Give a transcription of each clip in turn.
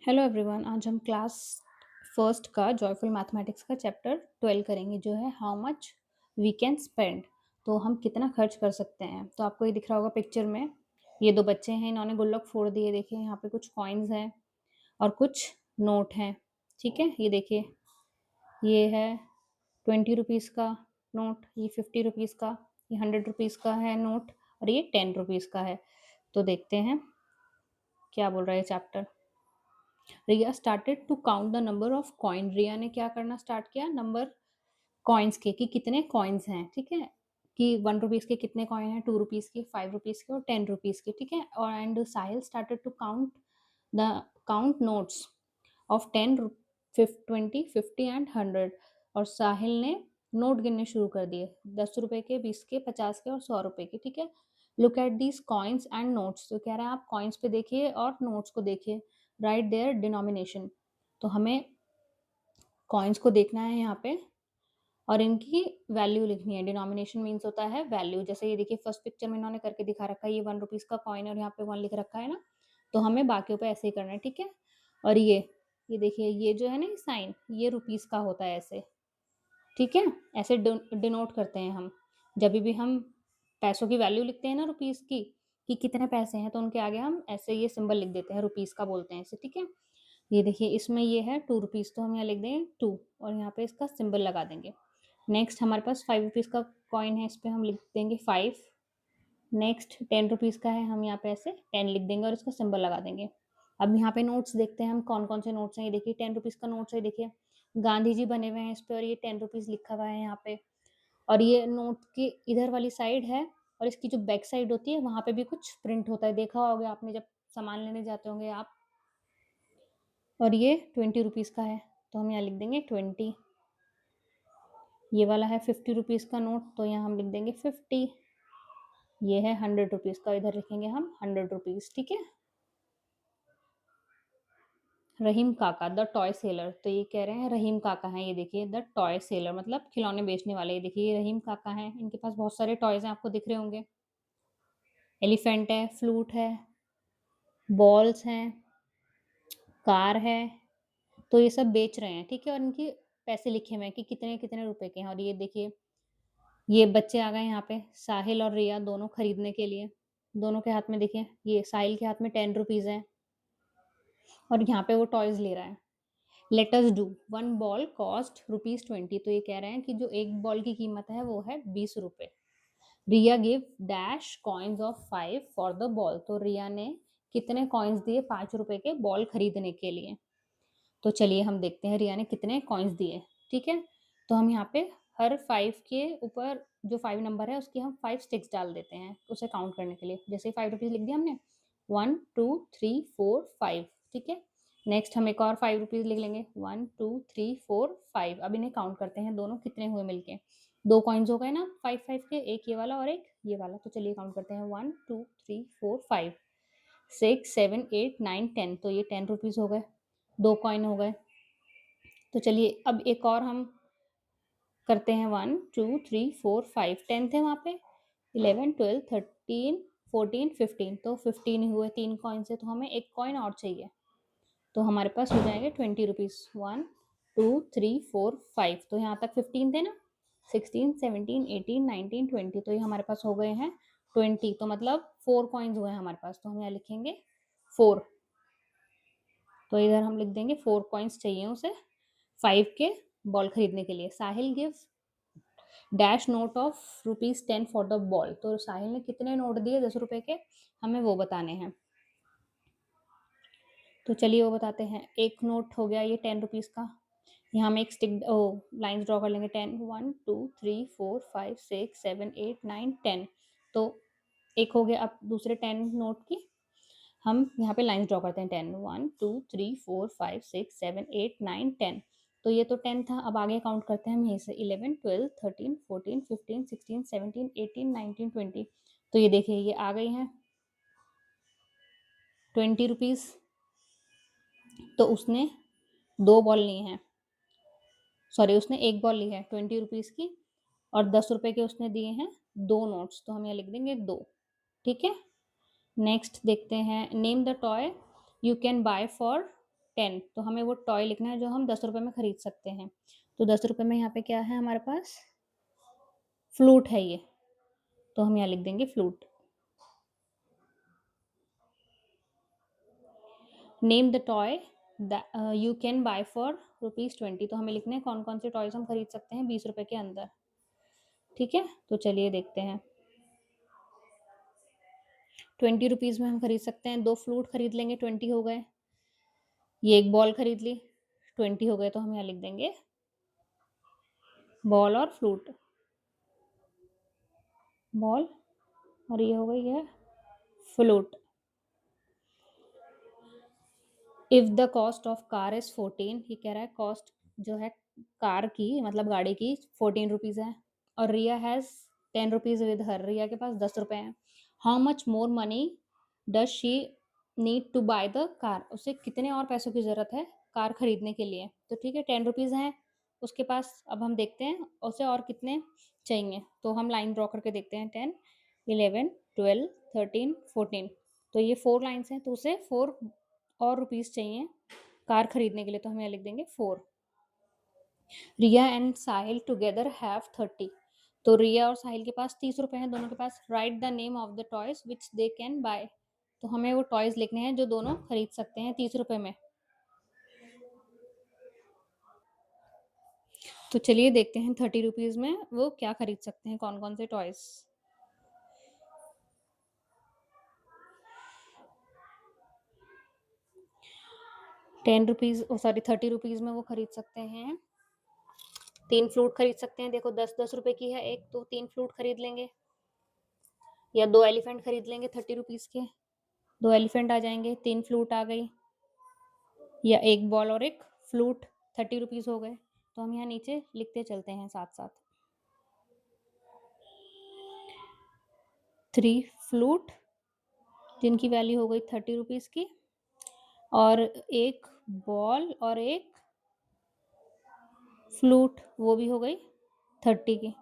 Hello everyone. आज हम class first का जॉयफुल मैथमेटिक्स का चैप्टर 12 करेंगे, जो है how much we can spend. तो हम कितना खर्च कर सकते हैं। तो आपको ये दिख रहा होगा पिक्चर में, ये दो बच्चे हैं, इन्होंने गुल्लक फोड़ दिए। देखिए यहाँ पे कुछ कॉइन्स हैं और कुछ नोट हैं। ठीक है, ये देखिए, ये है 20 रुपीज़ का नोट, ये 50 रुपीज़ का, ये 100 रुपीज़ का है नोट, और ये 10 रुपीज़ का है। तो देखते हैं क्या बोल रहा है chapter. Riya started to count the number of coin. Riya ने क्या करना स्टार्ट किया, नंबर कॉइन्स के, कि कितने कॉइन्स हैं। ठीक है, कि 1 रुपीज़ के कितने कॉइन हैं, 2 रुपीज़ के, 5 रुपीज़ के और 10 रुपीज़ के। ठीक है, और and Sahil started to the count notes of 10, 20, 50 and 100। और साहिल ने नोट गिनने शुरू कर दिए, 10 रुपए के, 20 के, 50 के और 100 रुपए के। ठीक है, look at these coins and notes. तो कह रहा है आप कॉइन्स पे देखिए और नोट्स को देखिए, राइट देयर डिनोमिनेशन। तो हमें कॉइन्स को देखना है यहाँ पे और इनकी वैल्यू लिखनी है। डिनोमिनेशन मीन्स होता है वैल्यू। जैसे ये देखिए फर्स्ट पिक्चर में इन्होंने करके दिखा रखा है, ये 1 रुपीज़ का कॉइन और यहाँ पे 1 लिख रखा है ना। तो हमें बाकियों पे ऐसे ही करना है। ठीक है, और ये देखिए, ये जो है ना साइन, ये रुपीज़ का होता है ऐसे। ठीक है, ऐसे डिनोट करते हैं हम। जब भी हम पैसों की वैल्यू लिखते हैं ना रुपीज़ की, कि कितने पैसे हैं, तो उनके आगे हम ऐसे ये सिंबल लिख देते हैं, रुपीज़ का बोलते हैं इसे। ठीक है, ये देखिए इसमें ये है 2 रुपीज़, तो हम यहाँ लिख देंगे 2 और यहाँ पे इसका सिंबल लगा देंगे। नेक्स्ट हमारे पास 5 रुपीज़ का कॉइन है, इस पे हम लिख देंगे 5। नेक्स्ट 10 रुपीज़ का है, हम यहाँ पे ऐसे 10 लिख देंगे और इसका सिंबल लगा देंगे। अब यहाँ पे नोट्स देखते हैं हम कौन कौन से नोट्स हैं। ये देखिए 10 रुपीज़ का नोट्स है, देखिए गांधी जी बने हुए हैं इस पे और ये 10 रुपीज़ लिखा हुआ है यहाँ पे। और ये नोट की इधर वाली साइड है और इसकी जो बैक साइड होती है वहाँ पे भी कुछ प्रिंट होता है, देखा होगा आपने जब सामान लेने जाते होंगे आप। और ये 20 रुपीज़ का है, तो हम यहाँ लिख देंगे 20। ये वाला है 50 रुपीज़ का नोट, तो यहाँ हम लिख देंगे 50। ये है 100 रुपीज़ का, इधर लिखेंगे हम 100 रुपीज़। ठीक है, रहीम काका द टॉय सेलर। तो ये कह रहे हैं रहीम काका हैं, ये देखिए द टॉय सेलर मतलब खिलौने बेचने वाले। ये देखिए ये रहीम काका हैं, इनके पास बहुत सारे टॉयज हैं, आपको दिख रहे होंगे। एलिफेंट है, फ्लूट है, बॉल्स हैं, कार है। तो ये सब बेच रहे हैं। ठीक है, और इनके पैसे लिखे हुए हैं कि कितने कितने रुपए के हैं। और ये देखिए ये बच्चे आ गए यहाँ पे, साहिल और रिया दोनों खरीदने के लिए। दोनों के हाथ में देखिए, ये साहिल के हाथ में 10 रुपीज़ है और यहाँ पे वो टॉयज ले रहा है। Let us do, 1 ball cost ₹20। तो ये कह रहे हैं कि जो एक बॉल की कीमत है वो है 20 रुपए। Riya give dash coins of 5 for the ball. तो रिया ने कितने कॉइन्स दिए 5 रुपए के बॉल खरीदने के लिए। तो चलिए हम देखते हैं रिया ने कितने कॉइन्स दिए। ठीक है, तो हम यहाँ पे हर 5 के ऊपर जो 5 नंबर है उसकी हम 5 स्टिक्स डाल देते हैं उसे काउंट करने के लिए। जैसे 5 रुपीज़ लिख दिया हमने, 1 2 3 4 5। ठीक है, नेक्स्ट हम एक और 5 रुपीज़ लिख लेंगे, 1 2 3 4 5। अब इन्हें काउंट करते हैं दोनों कितने हुए मिलके। दो कॉइन्स हो गए ना 5 5 के, एक ये वाला और एक ये वाला। तो चलिए काउंट करते हैं, 1 2 3 4 5 6 7 8 9 10। तो ये 10 रुपीज़ हो गए, दो कॉइन हो गए। तो चलिए अब एक और हम करते हैं, 1 2 3 4 5 10 थे वहाँ पे, 11 12 13 14 15। तो 15 ही हुए 3 कॉइन से, तो हमें एक कॉइन और चाहिए। तो हमारे पास हो जाएंगे 20 रुपीज़, 1 2 3 4 5। तो यहाँ तक 15 थे ना, 16 17 18 19 20। तो ये हमारे पास हो गए हैं 20। तो मतलब 4 कॉइन्स हुए हैं हमारे पास, तो हम यहाँ लिखेंगे 4। तो इधर हम लिख देंगे 4 कॉइन्स चाहिए उसे 5 के बॉल खरीदने के लिए। Sahil give dash note of ₹10 for the ball. तो साहिल ने कितने नोट दिए 10 रुपए के, हमें वो बताने हैं। तो चलिए वो बताते हैं। एक नोट हो गया ये 10 रुपीज़ का, यहाँ हम एक स्टिक लाइन्स ड्रॉ कर लेंगे। 10 1 2 3 4 5 6 7 8 9 10। तो एक हो गया। अब दूसरे 10 नोट की हम यहाँ पे लाइन्स ड्रॉ करते हैं। 10 1 2 3 4 5 6 7 8 9 10। तो ये तो 10 था, अब आगे काउंट करते हैं हम यहीं से, 11 12 13 14 15 16 17 18 19 20। तो ये देखिए ये आ गई हैं 20 रुपीज़। तो उसने दो बॉल ली हैं, सॉरी उसने एक बॉल ली है 20 रुपीज़ की, और 10 रुपए के उसने दिए हैं दो नोट्स। तो हम यहाँ लिख देंगे 2। ठीक है, नेक्स्ट देखते हैं, name the toy you can buy for 10, तो हमें वो टॉय लिखना है जो हम 10 रुपए में खरीद सकते हैं। तो 10 रुपए में यहाँ पे क्या है हमारे पास? फ्लूट है ये, तो हम यहाँ लिख देंगे flute. Name the toy you can buy for ₹20, तो हमें लिखना है कौन-कौन से टॉयज़ हम खरीद सकते हैं 20 रुपए के अंदर। ठीक है? तो चलिए देखते हैं। 20 रुपीज़ में हम खरीद सकते हैं, 2 फ्लूट खरीद लेंगे, 20 हो गए। ये एक बॉल खरीद ली, 20 हो गए, तो हम यहाँ लिख देंगे बॉल और फ्लूट। बॉल और ये हो गई है flute. If the cost of car is 14, ये कह रहा है कॉस्ट जो है कार की मतलब गाड़ी की 14 रुपीज है, और Riya has 10 rupees with her, Riya के पास 10 रुपए हैं। How much more money does she need to buy the car, उसे कितने और पैसों की जरूरत है कार खरीदने के लिए? तो ठीक है, 10 रुपीज है उसके पास। अब हम देखते हैं उसे और कितने चाहिए, तो हम लाइन ड्रॉ करके देखते हैं। 10, 11, 12, 13, 14, तो ये 4 लाइन्स हैं, तो उसे 4 और रुपीस चाहिए कार खरीदने के लिए, तो हम यहाँ लिख देंगे 4। रिया एंड साहिल टुगेदर हैव 30, तो रिया और साहिल के पास 30 रुपए हैं दोनों के पास। Write the name of the toys which they can buy, तो हमें वो टॉयज लिखने हैं जो दोनों खरीद सकते हैं 30 रुपए में। तो चलिए देखते हैं 30 रुपीज में वो क्या खरीद सकते हैं, कौन कौन से टॉयज। 10 रुपीज, सॉरी 30 रुपीज में वो खरीद सकते हैं 3 फ्लूट खरीद सकते हैं। देखो 10-10 रुपए की है एक, तो 3 फ्लूट खरीद लेंगे, या 2 एलिफेंट खरीद लेंगे 30 रुपीज के, 2 एलिफेंट आ जाएंगे, 3 फ्लूट आ गई, या एक बॉल और एक फ्लूट 30 रुपीज हो गए। तो हम यहाँ नीचे लिखते चलते हैं साथ साथ। 3 फ्लूट जिनकी वैल्यू हो गई 30 रुपीज की, और एक बॉल और एक फ्लूट वो भी हो गई 30 की।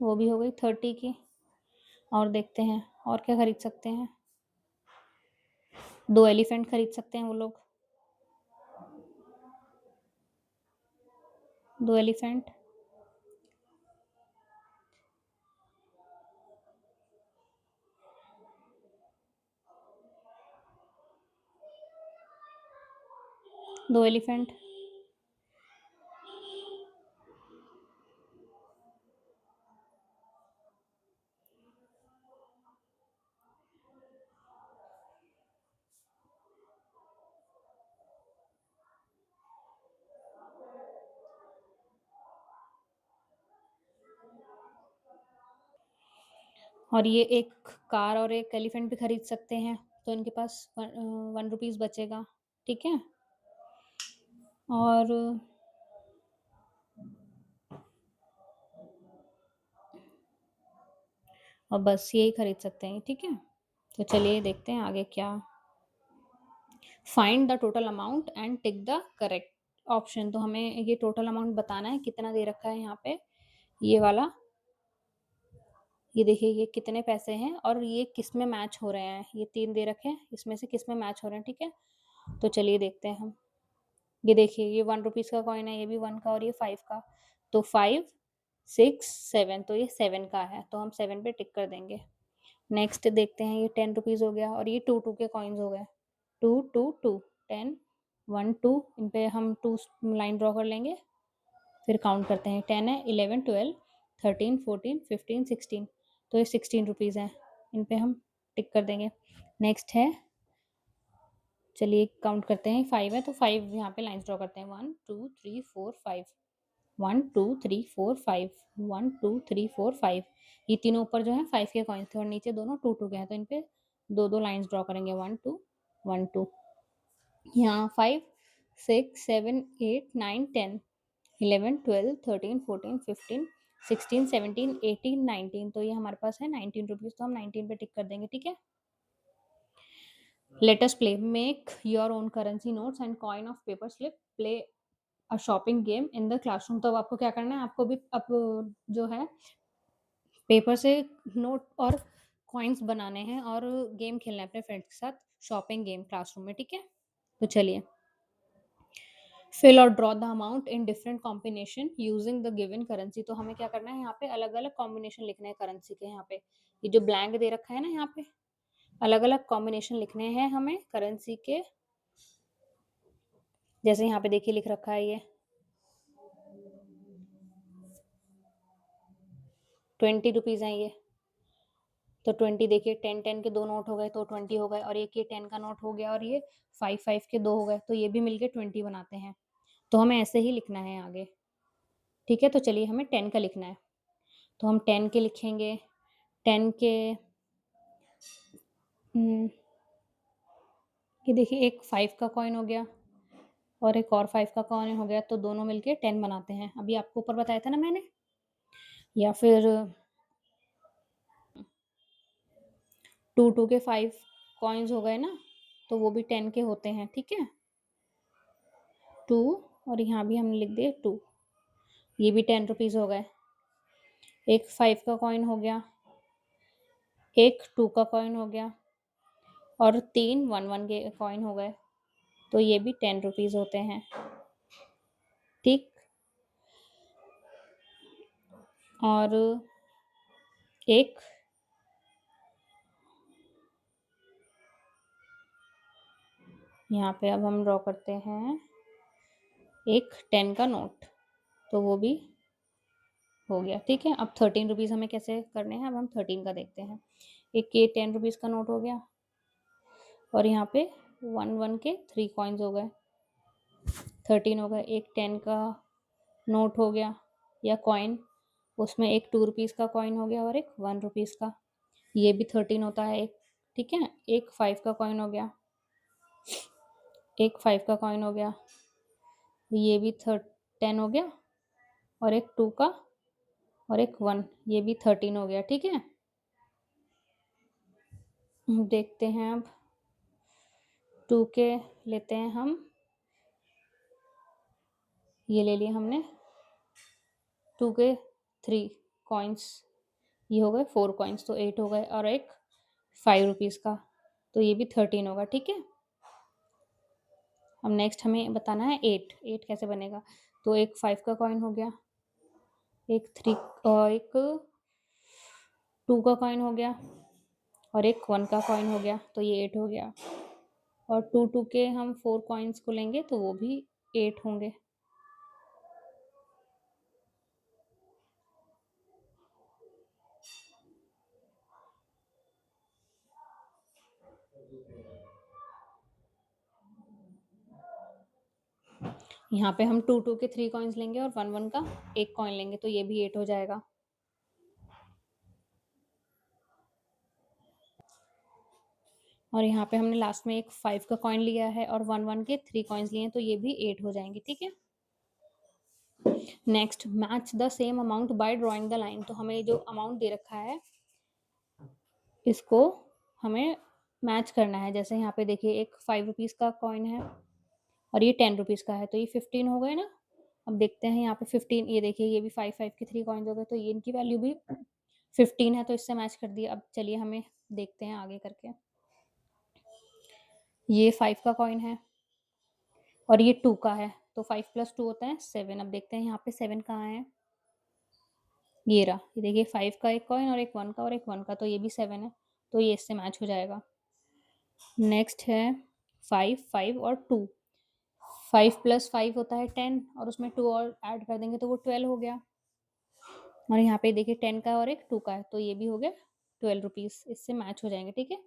वो भी हो गई 30 की। और देखते हैं और क्या खरीद सकते हैं। 2 एलिफेंट खरीद सकते हैं वो लोग, 2 एलिफेंट। दो एलिफेंट। और ये एक कार और एक एलिफेंट भी खरीद सकते हैं, तो इनके पास 1 रुपीज बचेगा। ठीक है, और बस यही खरीद सकते हैं। ठीक है, तो चलिए देखते हैं आगे क्या। Find the total amount and tick the correct option, तो हमें ये टोटल अमाउंट बताना है कितना दे रखा है यहाँ पे, ये वाला। ये देखिए ये कितने पैसे हैं और ये किस में मैच हो रहे हैं, ये 3 दे रखे हैं, इसमें से किस में मैच हो रहे हैं। ठीक है, तो चलिए देखते हैं हम। ये देखिए ये 1 रुपीज का कॉइन है, ये भी 1 का और ये 5 का, तो 5, 6, 7, तो ये 7 का है, तो हम 7 पे टिक कर देंगे। नेक्स्ट देखते हैं, ये 10 रुपीज हो गया और ये 2 के कॉइन्स हो गए। 2, 2, 2, 10, 1, 2, इन पे हम 2 लाइन ड्रॉ कर लेंगे, फिर काउंट करते हैं। 10 है, 11, 12, 13, 14, 15, 16, तो ये 16 रुपीज़ हैं, इन पे हम टिक कर देंगे। नेक्स्ट है, चलिए काउंट करते हैं, 5 है तो 5 यहाँ पे लाइन्स ड्रॉ करते हैं। 1, 2, 3, 4, 5, 1, 2, 3, 4, 5, 1, 2, 3, 4, 5, ये तीनों ऊपर जो है 5 के कॉइन्स थे और नीचे दोनों 2 के हैं, तो इन पे 2 लाइन्स ड्रॉ करेंगे। 1, 2, 1, 2, यहाँ 5, 6, 7, 8, 9, 10, 11, 12, 13, 14, 15, 16, 17, 18, 19, तो ये हमारे पास है 19 रुपीज़, तो हम 19 पे टिक कर देंगे। ठीक है, let us play, make your own currency notes and coin of paper slip, play shopping game in the classroom. तो अब आपको क्या करना है, आपको भी अब जो है पेपर से नोट और कॉइन्स बनाने हैं और गेम खेलना है अपने फ्रेंड्स के साथ, शॉपिंग गेम क्लासरूम में, ठीक है? तो चलिए, फिल और draw the amount in different combination using the given currency. तो हमें क्या करना है, यहाँ पे अलग-अलग कॉम्बिनेशन लिखने हैं करेंसी के। यहाँ पे ये जो ब्लैंक दे रखा है ना, यहाँ पे अलग-अलग कॉम्बिनेशन लिखने हैं हमें करेंसी के। जैसे यहाँ पे देखिए लिख रखा है ये 20 रुपीज़ हैं ये। तो 20 देखिए 10-10 के 2 नोट हो गए तो 20 हो गए, और एक ये 10 का नोट हो गया, और ये 5-5 के 2 हो गए, तो ये भी मिलके 20 बनाते हैं। तो हमें ऐसे ही लिखना है आगे, ठीक है? तो चलिए हमें 10 का लिखना है। तो हम 10 के लिखेंगे, 10 के ये देखिए एक 5 का कॉइन हो गया और एक और 5 का कॉइन हो गया, तो दोनों मिलके 10 बनाते हैं। अभी आपको ऊपर बताया था ना मैंने। या फिर 2-2 के 5 कॉइन्स हो गए ना, तो वो भी 10 के होते हैं, ठीक है? 2, और यहाँ भी हमने लिख दिए 2, ये भी 10 रुपीज़ हो गए। एक 5 का कॉइन हो गया, एक 2 का कॉइन हो गया, और 3 1-1 के कॉइन हो गए, तो ये भी 10 रुपीज़ होते हैं, ठीक? और एक यहाँ पे अब हम ड्रॉ करते हैं एक 10 का नोट, तो वो भी हो गया, ठीक है? अब 13 रुपीज़ हमें कैसे करने हैं, अब हम 13 का देखते हैं। एक ये 10 रुपीज़ का नोट हो गया, और यहाँ पे 1-1 के 3 कॉइन्स हो गए, 13 हो गए। एक 10 का नोट हो गया या कॉइन, उसमें एक 2 रुपीज़ का कॉइन हो गया और एक 1 रुपीज़ का, ये भी 13 होता है एक, ठीक है? एक 5 का कॉइन हो गया, एक 5 का कॉइन हो गया, ये भी 10 हो गया, और एक 2 का और एक 1, ये भी 13 हो गया, ठीक है? देखते हैं अब 2 के लेते हैं हम, ये ले लिए हमने 2 के 3 कॉइन्स, ये हो गए 4 कॉइन्स, तो 8 हो गए, और एक 5 रुपीज़ का, तो ये भी 13 होगा, ठीक है? अब नेक्स्ट हमें बताना है 8, 8 कैसे बनेगा? तो एक 5 का कॉइन हो गया, एक 3 एक 2 का कॉइन हो गया, और एक 1 का कॉइन हो गया, तो ये 8 हो गया, और 2-2 के हम 4 कॉइन्स को लेंगे तो वो भी 8 होंगे। यहाँ पे हम 2-2 के 3 कॉइन्स लेंगे और 1-1 का 1 कॉइन लेंगे, तो ये भी 8 हो जाएगा। और यहाँ पे हमने लास्ट में एक 5 का कॉइन लिया है और 1-1 के 3 कॉइन्स लिए हैं, तो ये भी 8 हो जाएंगे, ठीक है? Next, match the same amount by drawing the line. तो हमें जो अमाउंट दे रखा है इसको हमें मैच करना है। जैसे यहाँ पे देखिए एक 5 रुपीज़ का कॉइन है और ये 10 रुपीज़ का है, तो ये 15 हो गए ना। अब देखते हैं यहाँ पे 15, ये देखिए ये भी 5-5 के 3 कॉइन्स हो गए, तो ये इनकी वैल्यू भी 15 है, तो इससे मैच कर दिया। अब चलिए हमें देखते हैं आगे करके। ये 5 का कॉइन है और ये 2 का है, तो 5 + 2 होता है 7। अब देखते हैं यहाँ पे 7 कहाँ है? ये रहा, ये देखिए 5 का एक कॉइन और एक 1 का और एक 1 का, तो ये भी 7 है, तो ये इससे मैच हो जाएगा। नेक्स्ट है 5, 5 और 2। 5 + 5 होता है 10, और उसमें 2 और ऐड कर देंगे तो वो 12 हो गया। और यहाँ पे देखिए 10 का और एक 2 का है, तो ये भी हो गया 12 रुपीज़, इससे मैच हो जाएंगे, ठीक है?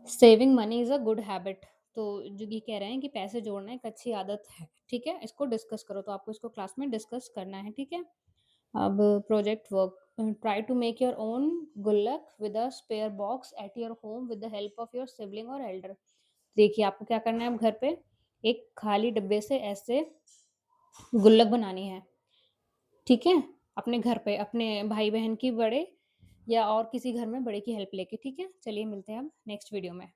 Saving money is a good habit. तो जो ये कह रहे हैं कि पैसे जोड़ना एक अच्छी आदत है, ठीक है? इसको डिस्कस करो, तो आपको इसको क्लास में डिस्कस करना है, ठीक है? अब project work, try to make your own gullak with a spare box at your home with the help of your sibling or elder. देखिए आपको क्या करना है, अब घर पे एक खाली डिब्बे से ऐसे गुल्लक बनानी है, ठीक है? अपने घर पे, अपने भाई-बहन की, बड़े या और किसी घर में बड़े की हेल्प लेके, ठीक है? चलिए मिलते हैं अब नेक्स्ट वीडियो में।